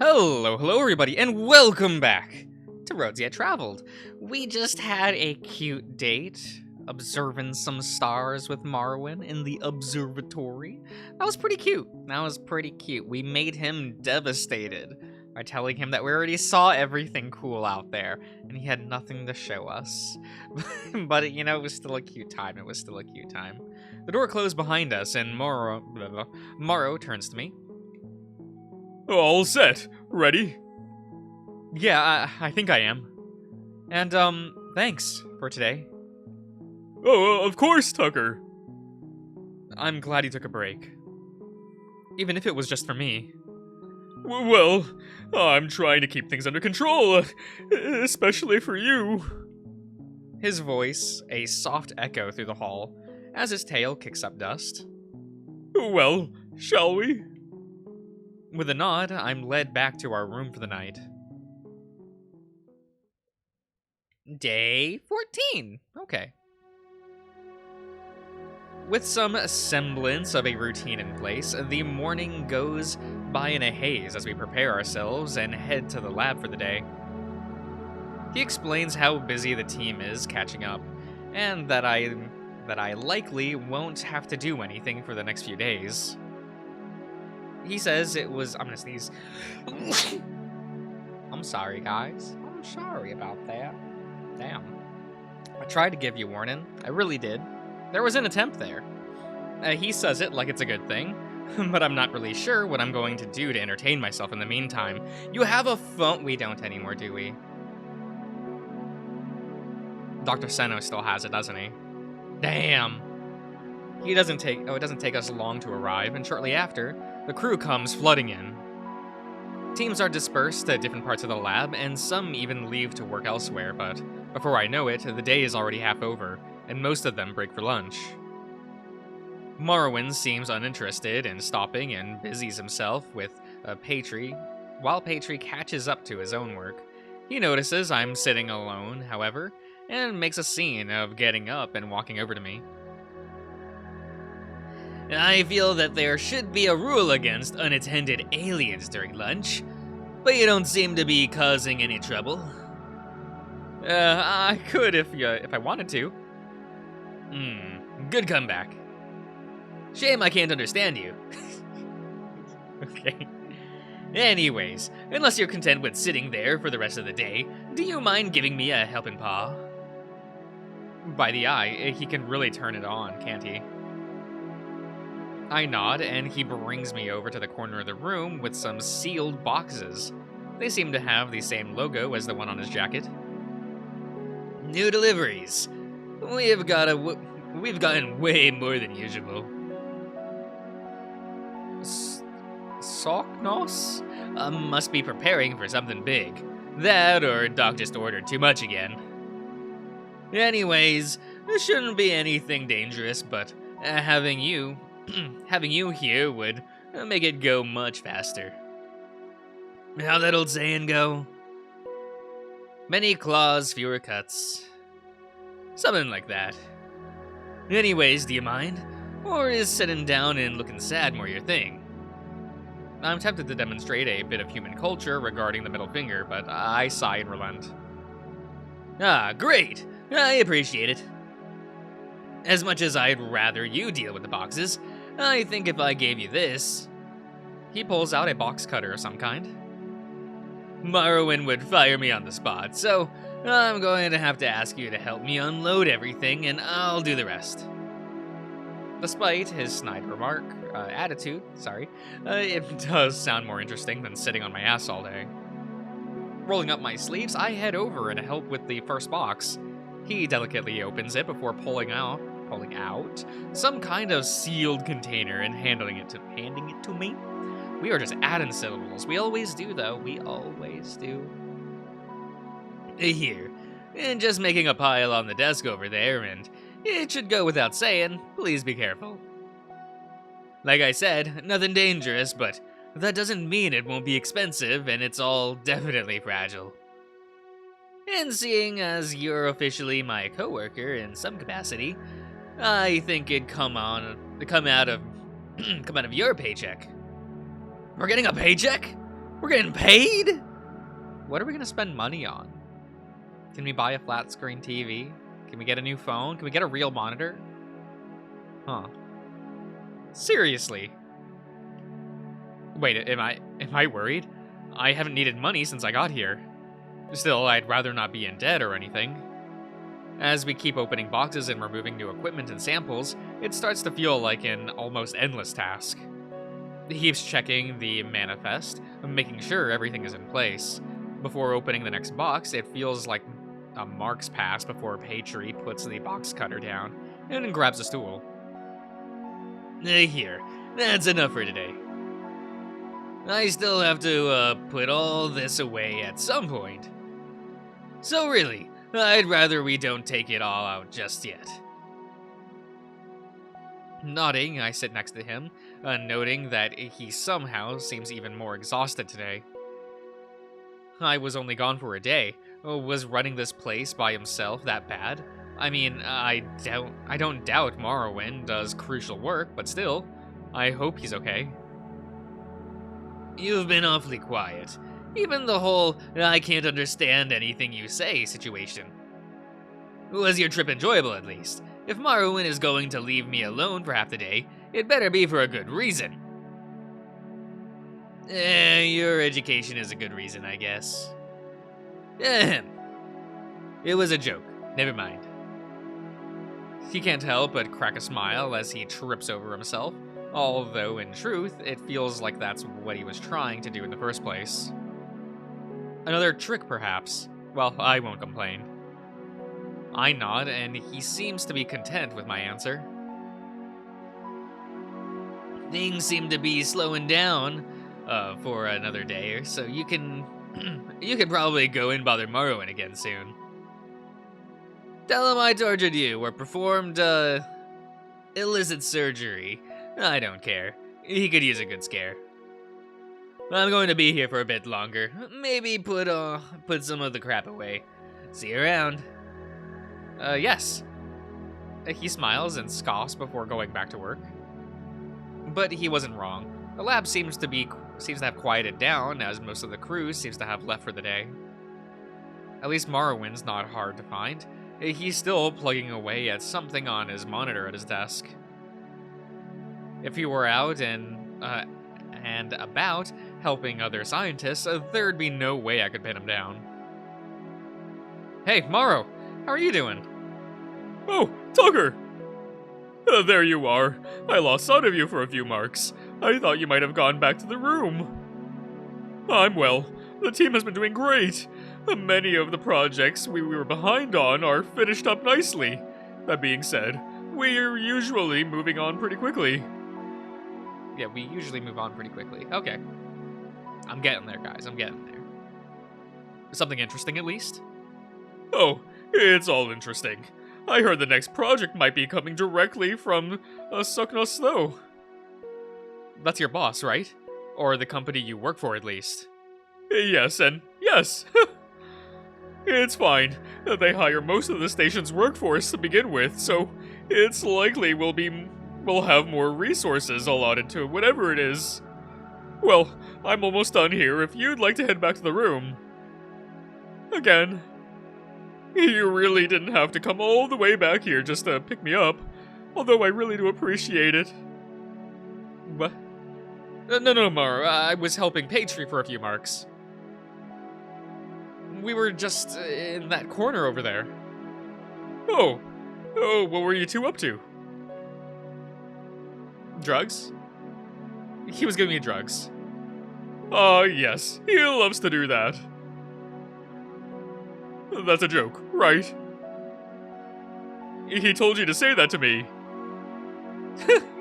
Hello everybody, and welcome back to Roads Yet Traveled. We just had a cute date, observing some stars with Marrowyn in the observatory. That was pretty cute. We made him devastated by telling him that we already saw everything cool out there, and he had nothing to show us. But, it was still a cute time. The door closed behind us, and Morrow turns to me. All set. Ready? Yeah, I think I am. And, thanks for today. Oh, of course, Tucker. I'm glad you took a break. Even if it was just for me. Well, I'm trying to keep things under control, especially for you. His voice, a soft echo through the hall, as his tail kicks up dust. Well, shall we? With a nod, I'm led back to our room for the night. Day 14. Okay. With some semblance of a routine in place, the morning goes by in a haze as we prepare ourselves and head to the lab for the day. He explains how busy the team is catching up, and that I likely won't have to do anything for the next few days. He says I'm gonna sneeze. I'm sorry, guys. I'm sorry about that. Damn. I tried to give you warning. I really did. There was an attempt there. He says it like it's a good thing, but I'm not really sure what I'm going to do to entertain myself in the meantime. You have a phone? We don't anymore, do we? Dr. Seno still has it, doesn't he? Damn. It doesn't take us long to arrive, and shortly after, the crew comes flooding in. Teams are dispersed to different parts of the lab, and some even leave to work elsewhere, but before I know it, the day is already half over, and most of them break for lunch. Marrowyn seems uninterested in stopping and busies himself with Paytr, while Paytr catches up to his own work. He notices I'm sitting alone, however, and makes a scene of getting up and walking over to me. I feel that there should be a rule against unattended aliens during lunch, but you don't seem to be causing any trouble. I could if I wanted to. Good comeback. Shame I can't understand you. Okay. Anyways, unless you're content with sitting there for the rest of the day, do you mind giving me a helping paw? By the eye, he can really turn it on, can't he? I nod, and he brings me over to the corner of the room with some sealed boxes. They seem to have the same logo as the one on his jacket. New deliveries. We've gotten way more than usual. Soknos? Must be preparing for something big. That, or Doc just ordered too much again. Anyways, there shouldn't be anything dangerous, but having you here would make it go much faster. How'd that old saying go? Many claws, fewer cuts. Something like that. Anyways, do you mind? Or is sitting down and looking sad more your thing? I'm tempted to demonstrate a bit of human culture regarding the middle finger, but I sigh and relent. Ah, great! I appreciate it. As much as I'd rather you deal with the boxes, I think if I gave you this... He pulls out a box cutter of some kind. Marrowyn would fire me on the spot, so I'm going to have to ask you to help me unload everything, and I'll do the rest. Despite his snide attitude, it does sound more interesting than sitting on my ass all day. Rolling up my sleeves, I head over and help with the first box. He delicately opens it before pulling out some kind of sealed container and handing it to me. We are just adding syllables. We always do, though. We always do. Here, and just making a pile on the desk over there, and it should go without saying, please be careful. Like I said, nothing dangerous, but that doesn't mean it won't be expensive, and it's all definitely fragile. And seeing as you're officially my coworker in some capacity, I think it'd come out of your paycheck. We're getting a paycheck? We're getting paid? What are we gonna spend money on? Can we buy a flat screen TV? Can we get a new phone? Can we get a real monitor? Huh. Seriously. Wait, am I worried? I haven't needed money since I got here. Still, I'd rather not be in debt or anything. As we keep opening boxes and removing new equipment and samples, it starts to feel like an almost endless task. He keeps checking the manifest, making sure everything is in place. Before opening the next box, it feels like a mark's pass before Paytr puts the box cutter down and grabs a stool. Here, that's enough for today. I still have to put all this away at some point. So really, I'd rather we don't take it all out just yet. Nodding, I sit next to him, noting that he somehow seems even more exhausted today. I was only gone for a day. Was running this place by himself that bad? I mean, I don't doubt Marrowyn does crucial work, but still, I hope he's okay. You've been awfully quiet. Even the whole I can't understand anything you say situation. Was your trip enjoyable at least? If Marrowyn is going to leave me alone for half the day, it better be for a good reason. Your education is a good reason, I guess. Ahem. It was a joke. Never mind. He can't help but crack a smile as he trips over himself, although in truth, it feels like that's what he was trying to do in the first place. Another trick, perhaps. Well, I won't complain. I nod, and he seems to be content with my answer. Things seem to be slowing down for another day, so you can probably go and bother Marrowyn again soon. Tell him I tortured you or performed illicit surgery. I don't care. He could use a good scare. I'm going to be here for a bit longer. Maybe put some of the crap away. See you around. Yes. He smiles and scoffs before going back to work. But he wasn't wrong. The lab seems to have quieted down, as most of the crew seems to have left for the day. At least Marrowyn's not hard to find. He's still plugging away at something on his monitor at his desk. If he were out and about helping other scientists, there'd be no way I could pin him down. Hey, Marrow, how are you doing? Oh, Tucker! There you are. I lost sight of you for a few marks. I thought you might have gone back to the room. I'm well. The team has been doing great. Many of the projects we were behind on are finished up nicely. That being said, we're usually moving on pretty quickly. Yeah, we usually move on pretty quickly. Okay. I'm getting there, guys. I'm getting there. Something interesting, at least? Oh, it's all interesting. I heard the next project might be coming directly from Suknos, though. That's your boss, right? Or the company you work for, at least. Yes, and yes. It's fine. They hire most of the station's workforce to begin with, so it's likely we'll have more resources allotted to whatever it is. Well, I'm almost done here if you'd like to head back to the room. Again. You really didn't have to come all the way back here just to pick me up, although I really do appreciate it. What? No, Mar. I was helping Paytr for a few marks. We were just in that corner over there. Oh, what were you two up to? Drugs? He was giving me drugs. Yes, he loves to do that. That's a joke, right? He told you to say that to me.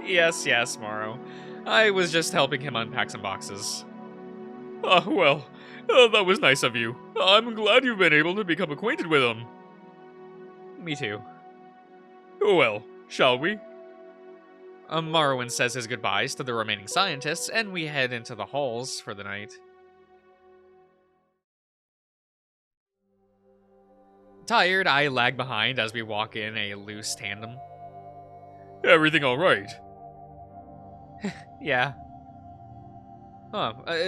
Yes, Morrow. I was just helping him unpack some boxes. Well, that was nice of you. I'm glad you've been able to become acquainted with him. Me too. Well, shall we? Marrowyn says his goodbyes to the remaining scientists, and we head into the halls for the night. Tired, I lag behind as we walk in a loose tandem. Everything all right? Yeah.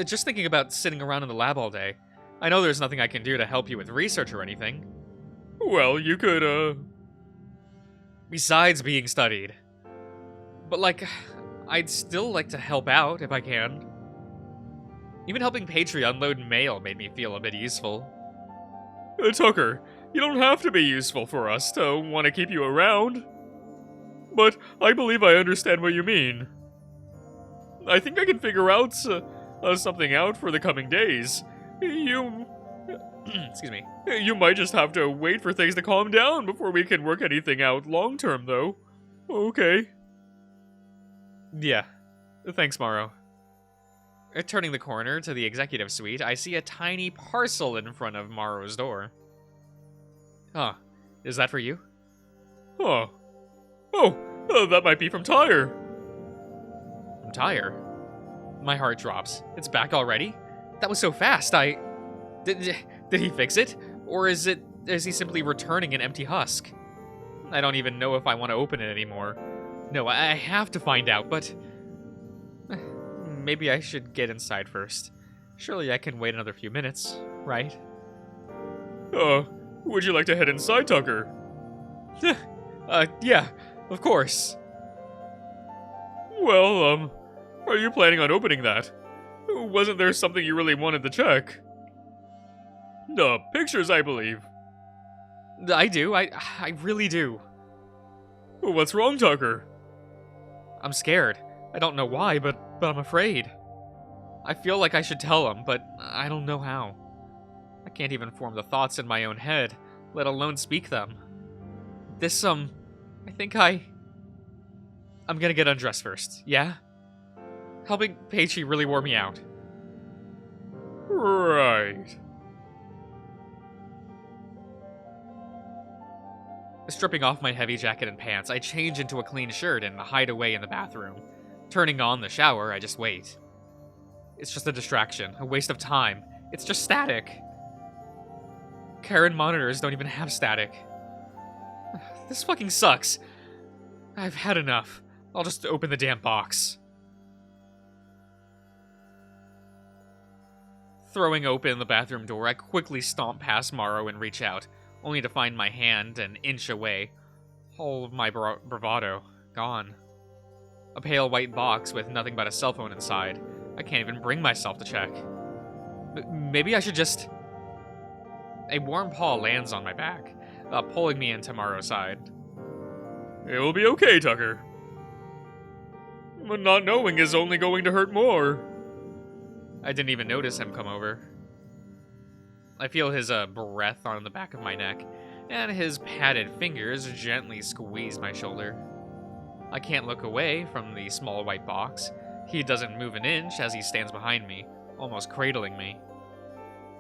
Just thinking about sitting around in the lab all day. I know there's nothing I can do to help you with research or anything. Well, you could, Besides being studied. But, like, I'd still like to help out if I can. Even helping Paytr unload mail made me feel a bit useful. Tucker, you don't have to be useful for us to want to keep you around. But I believe I understand what you mean. I think I can figure out something out for the coming days. Excuse me. You might just have to wait for things to calm down before we can work anything out long term, though. Okay. Yeah. Thanks, Morrow. Turning the corner to the executive suite, I see a tiny parcel in front of Morrow's door. Huh. Is that for you? Huh. Oh, that might be from Tyre. From Tyre? My heart drops. It's back already? That was so fast, Did he fix it? Or is he simply returning an empty husk? I don't even know if I want to open it anymore. No, I have to find out, but... Maybe I should get inside first. Surely I can wait another few minutes, right? Would you like to head inside, Tucker? Yeah, of course. Well, are you planning on opening that? Wasn't there something you really wanted to check? The pictures, I believe. I do, I really do. What's wrong, Tucker? I'm scared. I don't know why, but I'm afraid. I feel like I should tell him, but I don't know how. I can't even form the thoughts in my own head, let alone speak them. I think I'm gonna get undressed first, yeah? Helping Paytr really wore me out. Right. Stripping off my heavy jacket and pants, I change into a clean shirt and hide away in the bathroom. Turning on the shower, I just wait. It's just a distraction, a waste of time. It's just static. Karen monitors don't even have static. This fucking sucks. I've had enough. I'll just open the damn box. Throwing open the bathroom door, I quickly stomp past Morrow and reach out, only to find my hand an inch away. All of my bravado gone. A pale white box with nothing but a cell phone inside. I can't even bring myself to check. Maybe I should just... A warm paw lands on my back, pulling me into Morrow's side. It will be okay, Tucker. But not knowing is only going to hurt more. I didn't even notice him come over. I feel his breath on the back of my neck, and his padded fingers gently squeeze my shoulder. I can't look away from the small white box. He doesn't move an inch as he stands behind me, almost cradling me.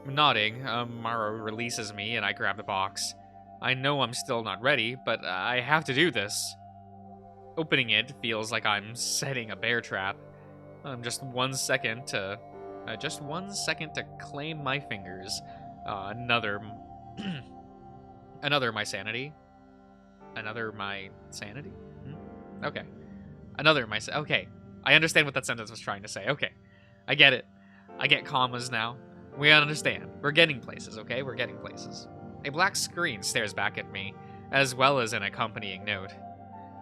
Nodding, Morrow releases me and I grab the box. I know I'm still not ready, but I have to do this. Opening it feels like I'm setting a bear trap. Just 1 second to claim my fingers. Another my sanity. Another my sanity? Okay. Okay. I understand what that sentence was trying to say. Okay. I get it. I get commas now. We understand. We're getting places, okay? We're getting places. A black screen stares back at me, as well as an accompanying note.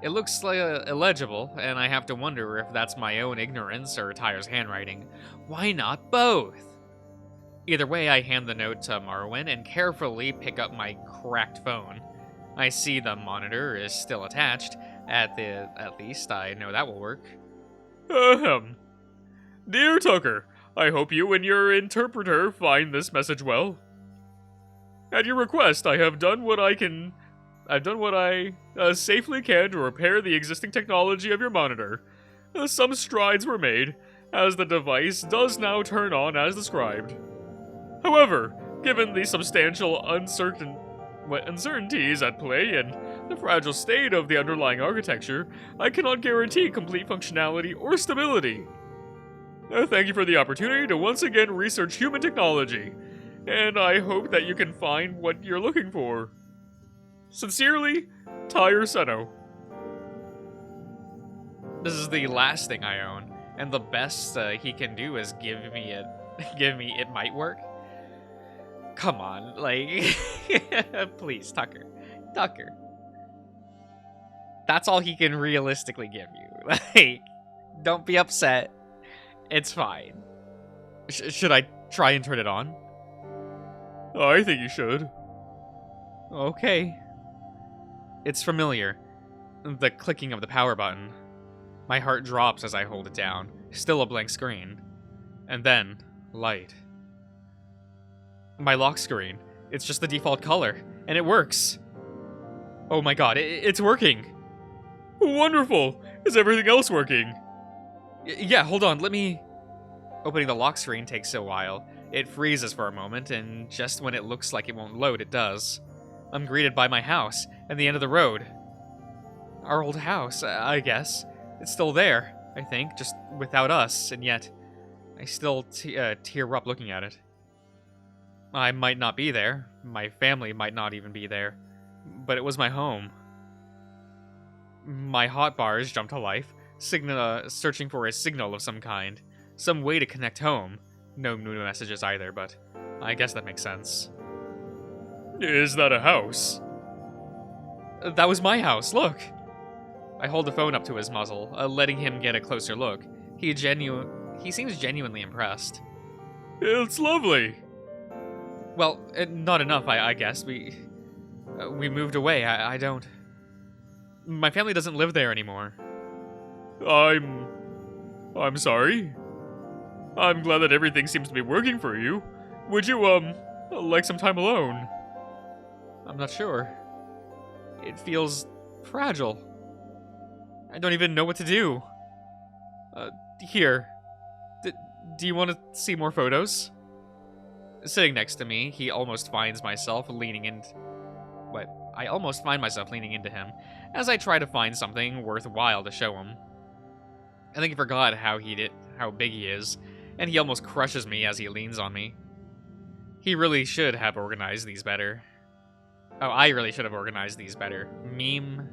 It looks illegible, and I have to wonder if that's my own ignorance or Tyre's handwriting. Why not both? Either way, I hand the note to Marrowyn and carefully pick up my cracked phone. I see the monitor is still attached. At least I know that will work. Dear Tucker, I hope you and your interpreter find this message well. At your request, I have done what I safely can to repair the existing technology of your monitor. Some strides were made, as the device does now turn on as described. However, given the substantial uncertainties at play and the fragile state of the underlying architecture, I cannot guarantee complete functionality or stability. Thank you for the opportunity to once again research human technology, and I hope that you can find what you're looking for. Sincerely, Tyre Seno. This is the last thing I own, and the best he can do is give me it might work. Come on, like, please, Tucker. That's all he can realistically give you. Like, don't be upset. It's fine. Should I try and turn it on? I think you should. Okay. It's familiar. The clicking of the power button. My heart drops as I hold it down. Still a blank screen. And then, light. My lock screen. It's just the default color. And it works. Oh my god, it's working. Wonderful! Is everything else working? Yeah, hold on, let me... Opening the lock screen takes a while. It freezes for a moment, and just when it looks like it won't load, it does. I'm greeted by my house, and the end of the road. Our old house, I guess. It's still there, I think, just without us, and yet I still tear up looking at it. I might not be there. My family might not even be there. But it was my home. My hotbars jump to life, searching for a signal of some kind. Some way to connect home. No new messages either, but I guess that makes sense. Is that a house? That was my house, look! I hold the phone up to his muzzle, letting him get a closer look. He seems genuinely impressed. It's lovely. Well, not enough, I guess. We moved away. I don't... My family doesn't live there anymore. I'm sorry. I'm glad that everything seems to be working for you. Would you, like some time alone? I'm not sure. It feels fragile. I don't even know what to do. Here. Do you want to see more photos? Sitting next to me, I almost find myself leaning into him as I try to find something worthwhile to show him. I think he forgot how big he is, and he almost crushes me as he leans on me. He really should have organized these better. Oh, I really should have organized these better. Meme,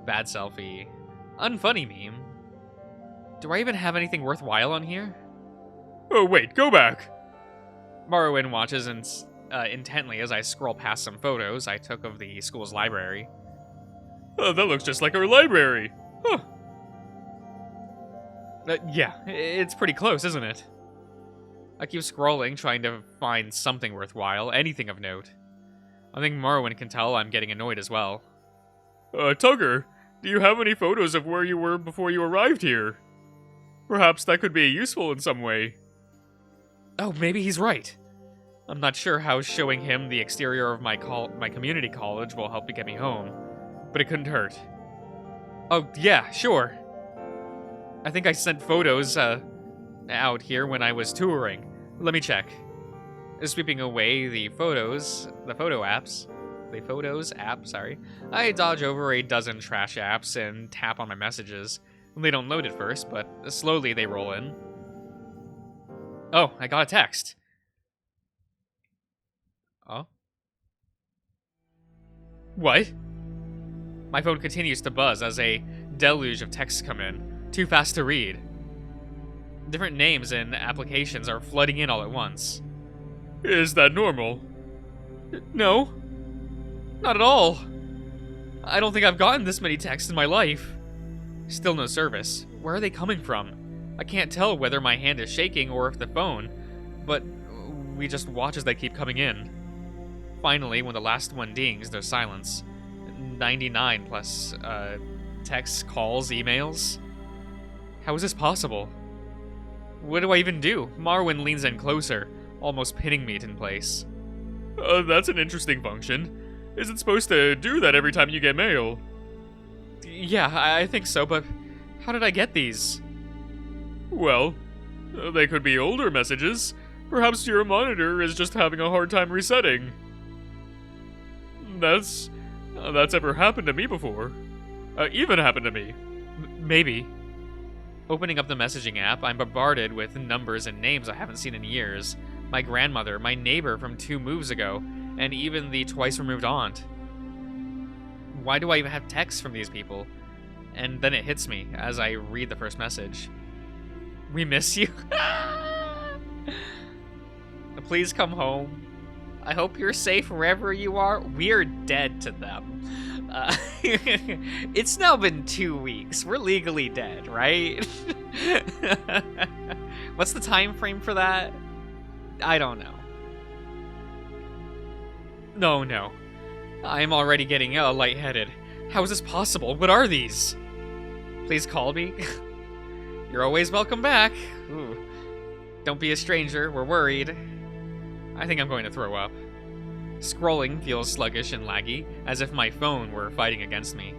bad selfie, unfunny meme. Do I even have anything worthwhile on here? Oh wait, go back! Marrowyn watches intently as I scroll past some photos I took of the school's library. Oh, that looks just like our library! Huh. Yeah, it's pretty close, isn't it? I keep scrolling, trying to find something worthwhile, anything of note. I think Marrowyn can tell I'm getting annoyed as well. Tugger, do you have any photos of where you were before you arrived here? Perhaps that could be useful in some way. Oh, maybe he's right. I'm not sure how showing him the exterior of my community college will help to get me home, but it couldn't hurt. Oh, yeah, sure. I think I sent photos, out here when I was touring. Let me check. Sweeping away the photos app, sorry. I dodge over a dozen trash apps and tap on my messages. They don't load at first, but slowly they roll in. Oh, I got a text. Oh? What? My phone continues to buzz as a deluge of texts come in, too fast to read. Different names and applications are flooding in all at once. Is that normal? No. Not at all. I don't think I've gotten this many texts in my life. Still no service. Where are they coming from? I can't tell whether my hand is shaking or if the phone, but we just watch as they keep coming in. Finally, when the last one dings, there's silence. 99 plus, texts, calls, emails. How is this possible? What do I even do? Marrowyn leans in closer, almost pinning me in place. That's an interesting function. Is it supposed to do that every time you get mail? Yeah, I think so, but how did I get these? Well, they could be older messages. Perhaps your monitor is just having a hard time resetting. That's ever happened to me before. Even happened to me. Maybe. Opening up the messaging app, I'm bombarded with numbers and names I haven't seen in years. My grandmother, my neighbor from 2 moves ago, and even the twice-removed aunt. Why do I even have texts from these people? And then it hits me as I read the first message. We miss you. Please come home. I hope you're safe wherever you are. We're dead to them. It's now been 2 weeks. We're legally dead, right? What's the time frame for that? I don't know. No. I'm already getting lightheaded. How is this possible? What are these? Please call me. You're always welcome back. Ooh. Don't be a stranger. We're worried. I think I'm going to throw up. Scrolling feels sluggish and laggy, as if my phone were fighting against me.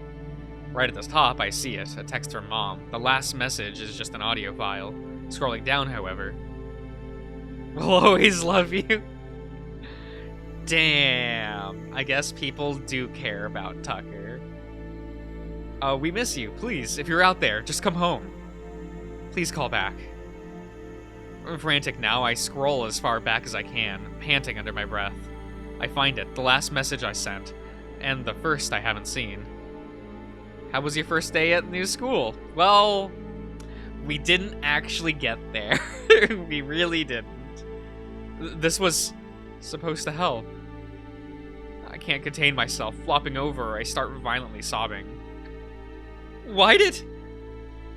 Right at the top, I see it, a text from Mom. The last message is just an audio file. Scrolling down, however. We'll always love you. Damn. I guess people do care about Tucker. We miss you. Please, if you're out there, just come home. Please call back. Frantic now, I scroll as far back as I can, panting under my breath. I find it, the last message I sent, and the first I haven't seen. How was your first day at new school? Well, we didn't actually get there. We really didn't. This was supposed to help. I can't contain myself. Flopping over, I start violently sobbing. Why did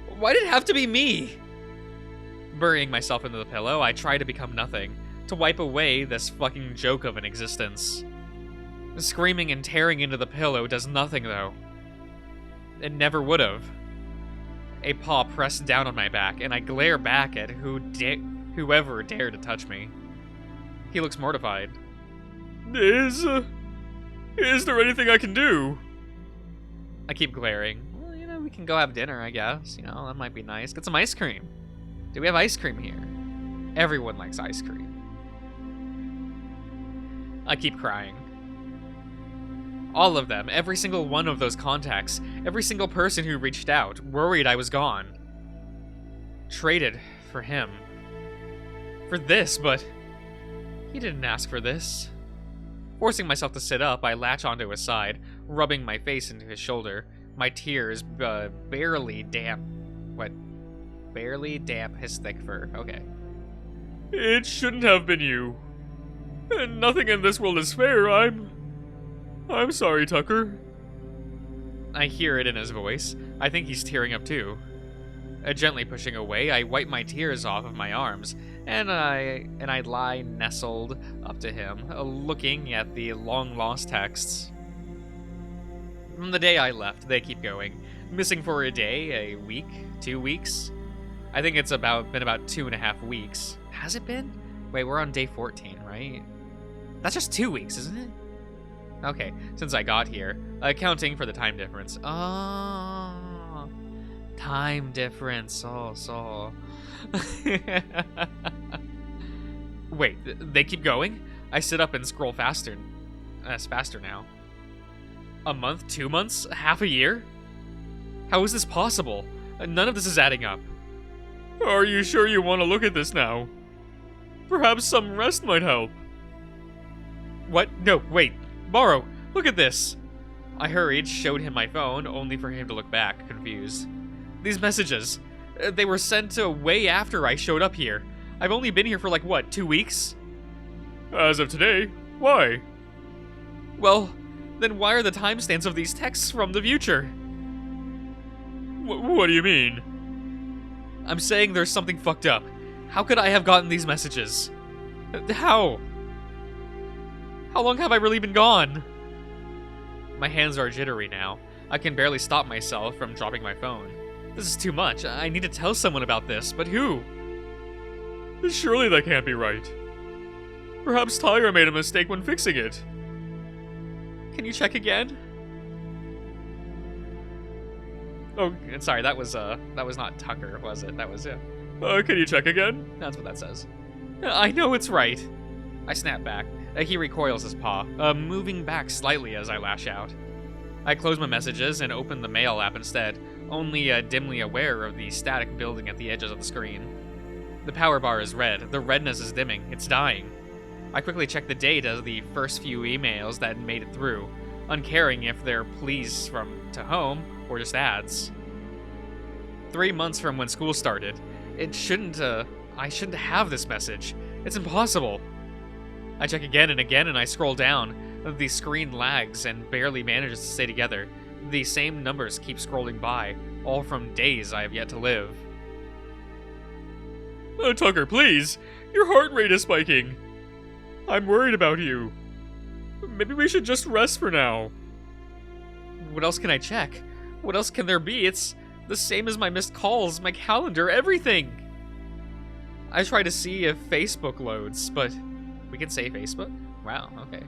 it have to be me? Burying myself into the pillow, I try to become nothing, to wipe away this fucking joke of an existence. Screaming and tearing into the pillow does nothing, though. It never would've. A paw pressed down on my back, and I glare back at whoever dared to touch me. He looks mortified. Is there anything I can do? I keep glaring. Well, we can go have dinner, I guess. That might be nice. Get some ice cream. Do we have ice cream here? Everyone likes ice cream. I keep crying. All of them, every single one of those contacts, every single person who reached out, worried I was gone. Traded for him. For this, but he didn't ask for this. Forcing myself to sit up, I latch onto his side, rubbing my face into his shoulder, my tears barely damp. What? Barely damp his thick fur. Okay. It shouldn't have been you. And nothing in this world is fair. I'm sorry, Tucker. I hear it in his voice. I think he's tearing up too. Gently pushing away, I wipe my tears off of my arms, and I lie nestled up to him, looking at the long-lost texts. From the day I left, they keep going. Missing for a day, a week, 2 weeks. I think it's been about 2.5 weeks. Has it been? Wait, we're on day 14, right? That's just 2 weeks, isn't it? Okay, since I got here, accounting for the time difference. Oh, time difference. So. Wait, they keep going? I sit up and scroll faster. It's faster now. A month? 2 months? Half a year? How is this possible? None of this is adding up. Are you sure you want to look at this now? Perhaps some rest might help. What? No, wait. Morrow, look at this. I hurried, showed him my phone, only for him to look back, confused. These messages, they were sent way after I showed up here. I've only been here for 2 weeks? As of today, why? Well, then why are the timestamps of these texts from the future? What do you mean? I'm saying there's something fucked up. How could I have gotten these messages? How? How long have I really been gone? My hands are jittery now. I can barely stop myself from dropping my phone. This is too much. I need to tell someone about this, but who? Surely that can't be right. Perhaps Tyra made a mistake when fixing it. Can you check again? Oh, sorry, that was not Tucker, was it? That was it. Can you check again? That's what that says. I know it's right. I snap back. He recoils his paw, moving back slightly as I lash out. I close my messages and open the mail app instead, only dimly aware of the static building at the edges of the screen. The power bar is red. The redness is dimming. It's dying. I quickly check the date of the first few emails that made it through, uncaring if they're pleas to home or just ads. 3 months from when school started. It shouldn't, I shouldn't have this message. It's impossible. I check again and I scroll down. The screen lags and barely manages to stay together. The same numbers keep scrolling by, all from days I have yet to live. Tucker, please! Your heart rate is spiking. I'm worried about you. Maybe we should just rest for now. What else can I check? What else can there be? It's the same as my missed calls, my calendar, everything. I try to see if Facebook loads, but we can say Facebook? Wow, okay.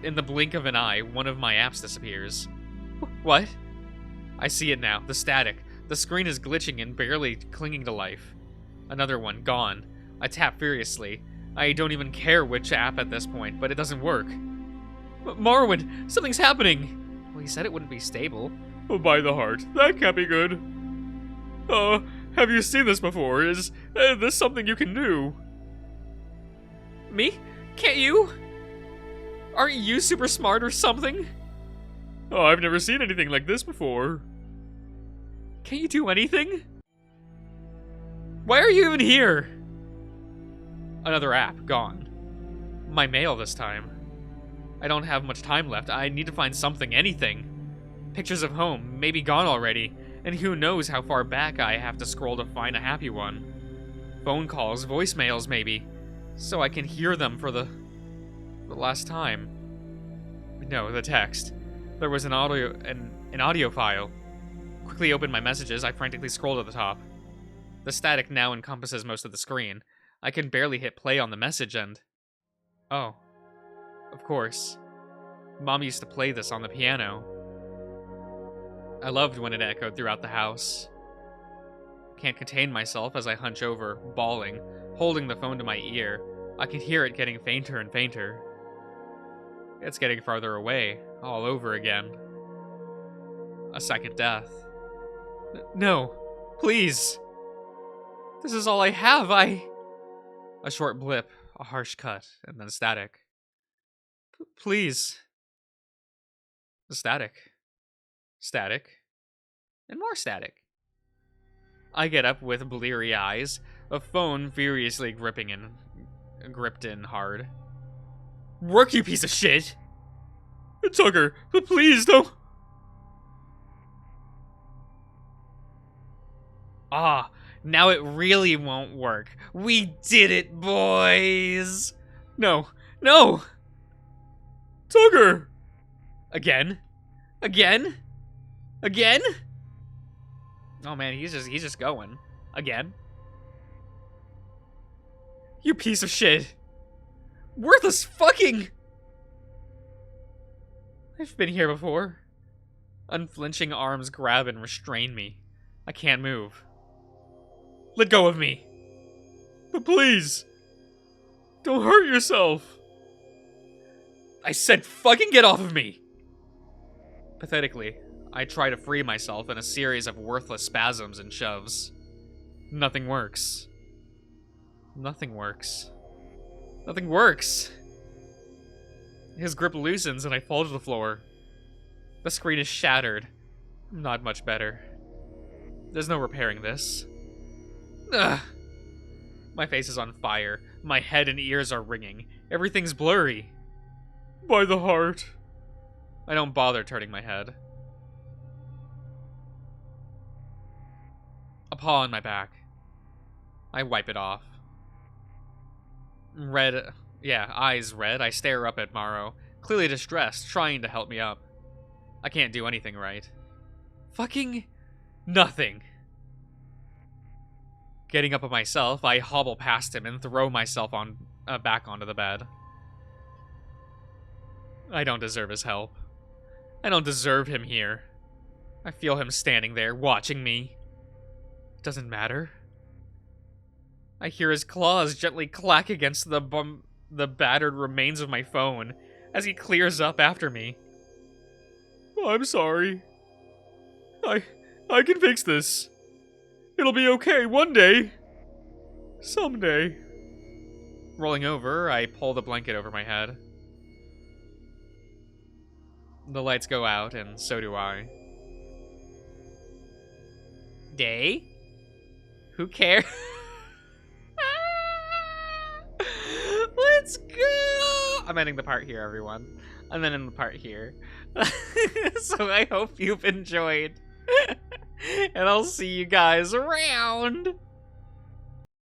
In the blink of an eye, one of my apps disappears. What? I see it now, the static. The screen is glitching and barely clinging to life. Another one, gone. I tap furiously. I don't even care which app at this point, but it doesn't work. Marrowyn, something's happening! Well, he said it wouldn't be stable. Oh, by the heart, that can't be good. Have you seen this before? Is this something you can do? Me? Can't you? Aren't you super smart or something? Oh, I've never seen anything like this before. Can't you do anything? Why are you even here? Another app, gone. My mail this time. I don't have much time left. I need to find something, anything. Pictures of home, maybe gone already, and who knows how far back I have to scroll to find a happy one. Phone calls, voicemails maybe, so I can hear them for the last time. No, the text. There was an audio file. Quickly opened my messages, I frantically scroll to the top. The static now encompasses most of the screen. I can barely hit play on the message and... Oh. Of course. Mom used to play this on the piano. I loved when it echoed throughout the house. Can't contain myself as I hunch over, bawling, holding the phone to my ear. I can hear it getting fainter and fainter. It's getting farther away, all over again. A second death. No, please. This is all I have, A short blip, a harsh cut, and then static. Please. Static. Static. And more static. I get up with bleary eyes, a phone furiously gripped in hard. Work, you piece of shit! Tucker, but please don't... Ah, now it really won't work. We did it, boys! No, no! Tucker! Again? Again? Again? Oh man, he's just going. Again? You piece of shit! Worthless fucking... I've been here before. Unflinching arms grab and restrain me. I can't move. Let go of me. But please, don't hurt yourself. I said fucking get off of me! Pathetically, I try to free myself in a series of worthless spasms and shoves. Nothing works. Nothing works. Nothing works! His grip loosens and I fall to the floor. The screen is shattered. Not much better. There's no repairing this. Ugh. My face is on fire. My head and ears are ringing. Everything's blurry. By the heart. I don't bother turning my head. A paw on my back. I wipe it off. Eyes red, I stare up at Morrow, clearly distressed, trying to help me up. I can't do anything right. Fucking nothing. Getting up on myself, I hobble past him and throw myself back onto the bed. I don't deserve his help. I don't deserve him here. I feel him standing there, watching me. It doesn't matter. I hear his claws gently clack against the battered remains of my phone as he clears up after me. I'm sorry. I can fix this. It'll be okay one day. Someday. Rolling over, I pull the blanket over my head. The lights go out, and so do I. day? Who cares? Let's go! I'm ending the part here, everyone. I'm ending the part here. So I hope you've enjoyed. And I'll see you guys around.